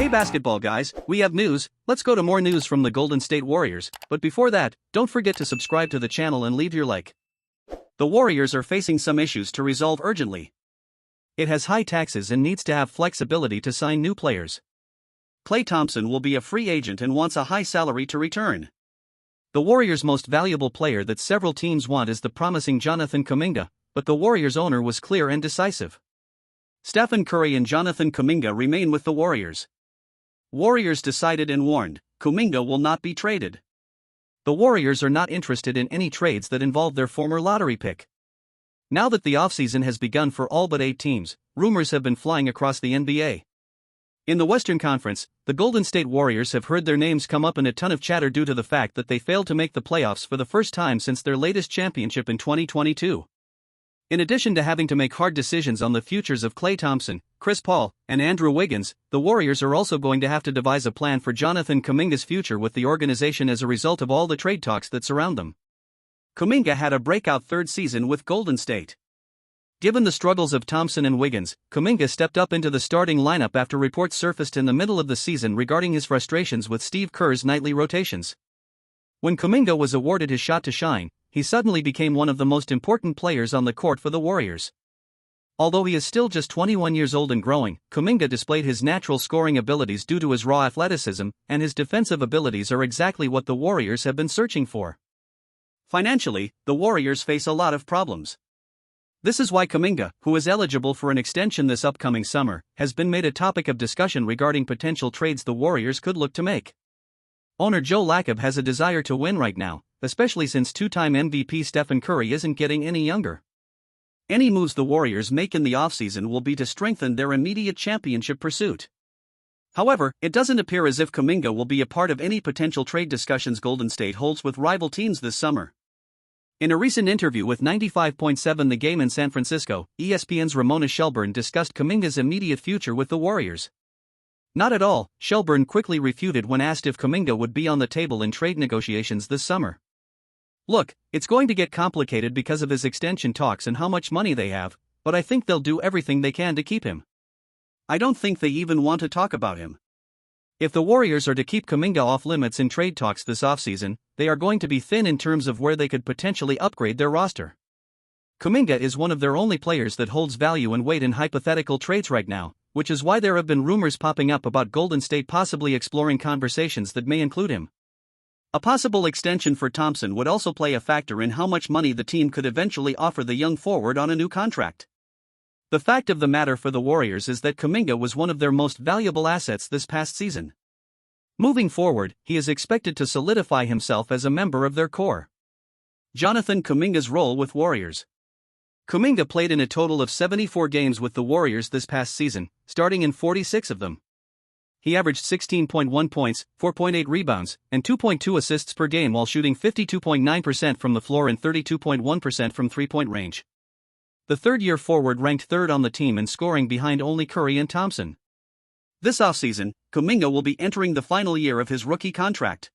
Hey basketball guys, we have news. Let's go to more news from the Golden State Warriors, but before that, don't forget to subscribe to the channel and leave your like. The Warriors are facing some issues to resolve urgently. It has high taxes and needs to have flexibility to sign new players. Klay Thompson will be a free agent and wants a high salary to return. The Warriors' most valuable player that several teams want is the promising Jonathan Kuminga, but the Warriors' owner was clear and decisive. Stephen Curry and Jonathan Kuminga remain with the Warriors. Warriors decided and warned, Kuminga will not be traded. The Warriors are not interested in any trades that involve their former lottery pick. Now that the offseason has begun for all but 8 teams, rumors have been flying across the NBA. In the Western Conference, the Golden State Warriors have heard their names come up in a ton of chatter due to the fact that they failed to make the playoffs for the first time since their latest championship in 2022. In addition to having to make hard decisions on the futures of Klay Thompson, Chris Paul, and Andrew Wiggins, the Warriors are also going to have to devise a plan for Jonathan Kuminga's future with the organization as a result of all the trade talks that surround them. Kuminga had a breakout third season with Golden State. Given the struggles of Thompson and Wiggins, Kuminga stepped up into the starting lineup after reports surfaced in the middle of the season regarding his frustrations with Steve Kerr's nightly rotations. When Kuminga was awarded his shot to shine, he suddenly became one of the most important players on the court for the Warriors. Although he is still just 21 years old and growing, Kuminga displayed his natural scoring abilities due to his raw athleticism, and his defensive abilities are exactly what the Warriors have been searching for. Financially, the Warriors face a lot of problems. This is why Kuminga, who is eligible for an extension this upcoming summer, has been made a topic of discussion regarding potential trades the Warriors could look to make. Owner Joe Lacob has a desire to win right now, especially since two-time MVP Stephen Curry isn't getting any younger. Any moves the Warriors make in the offseason will be to strengthen their immediate championship pursuit. However, it doesn't appear as if Kuminga will be a part of any potential trade discussions Golden State holds with rival teams this summer. In a recent interview with 95.7 The Game in San Francisco, ESPN's Ramona Shelburne discussed Kuminga's immediate future with the Warriors. Not at all, Shelburne quickly refuted when asked if Kuminga would be on the table in trade negotiations this summer. Look, it's going to get complicated because of his extension talks and how much money they have, but I think they'll do everything they can to keep him. I don't think they even want to talk about him. If the Warriors are to keep Kuminga off limits in trade talks this offseason, they are going to be thin in terms of where they could potentially upgrade their roster. Kuminga is one of their only players that holds value and weight in hypothetical trades right now, which is why there have been rumors popping up about Golden State possibly exploring conversations that may include him. A possible extension for Thompson would also play a factor in how much money the team could eventually offer the young forward on a new contract. The fact of the matter for the Warriors is that Kuminga was one of their most valuable assets this past season. Moving forward, he is expected to solidify himself as a member of their core. Jonathan Kuminga's role with Warriors. Kuminga played in a total of 74 games with the Warriors this past season, starting in 46 of them. He averaged 16.1 points, 4.8 rebounds, and 2.2 assists per game while shooting 52.9% from the floor and 32.1% from three-point range. The third-year forward ranked third on the team in scoring behind only Curry and Thompson. This offseason, Kuminga will be entering the final year of his rookie contract.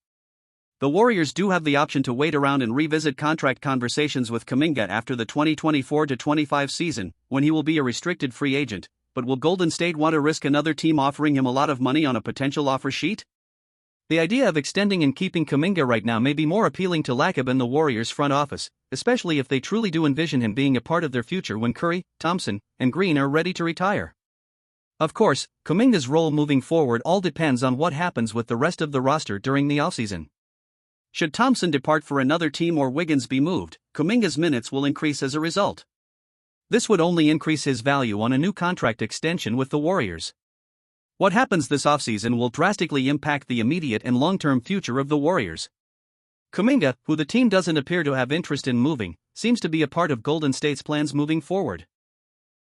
The Warriors do have the option to wait around and revisit contract conversations with Kuminga after the 2024-25 season, when he will be a restricted free agent, but will Golden State want to risk another team offering him a lot of money on a potential offer sheet? The idea of extending and keeping Kuminga right now may be more appealing to Lacob and the Warriors front office, especially if they truly do envision him being a part of their future when Curry, Thompson, and Green are ready to retire. Of course, Kuminga's role moving forward all depends on what happens with the rest of the roster during the offseason. Should Thompson depart for another team or Wiggins be moved, Kuminga's minutes will increase as a result. This would only increase his value on a new contract extension with the Warriors. What happens this offseason will drastically impact the immediate and long-term future of the Warriors. Kuminga, who the team doesn't appear to have interest in moving, seems to be a part of Golden State's plans moving forward.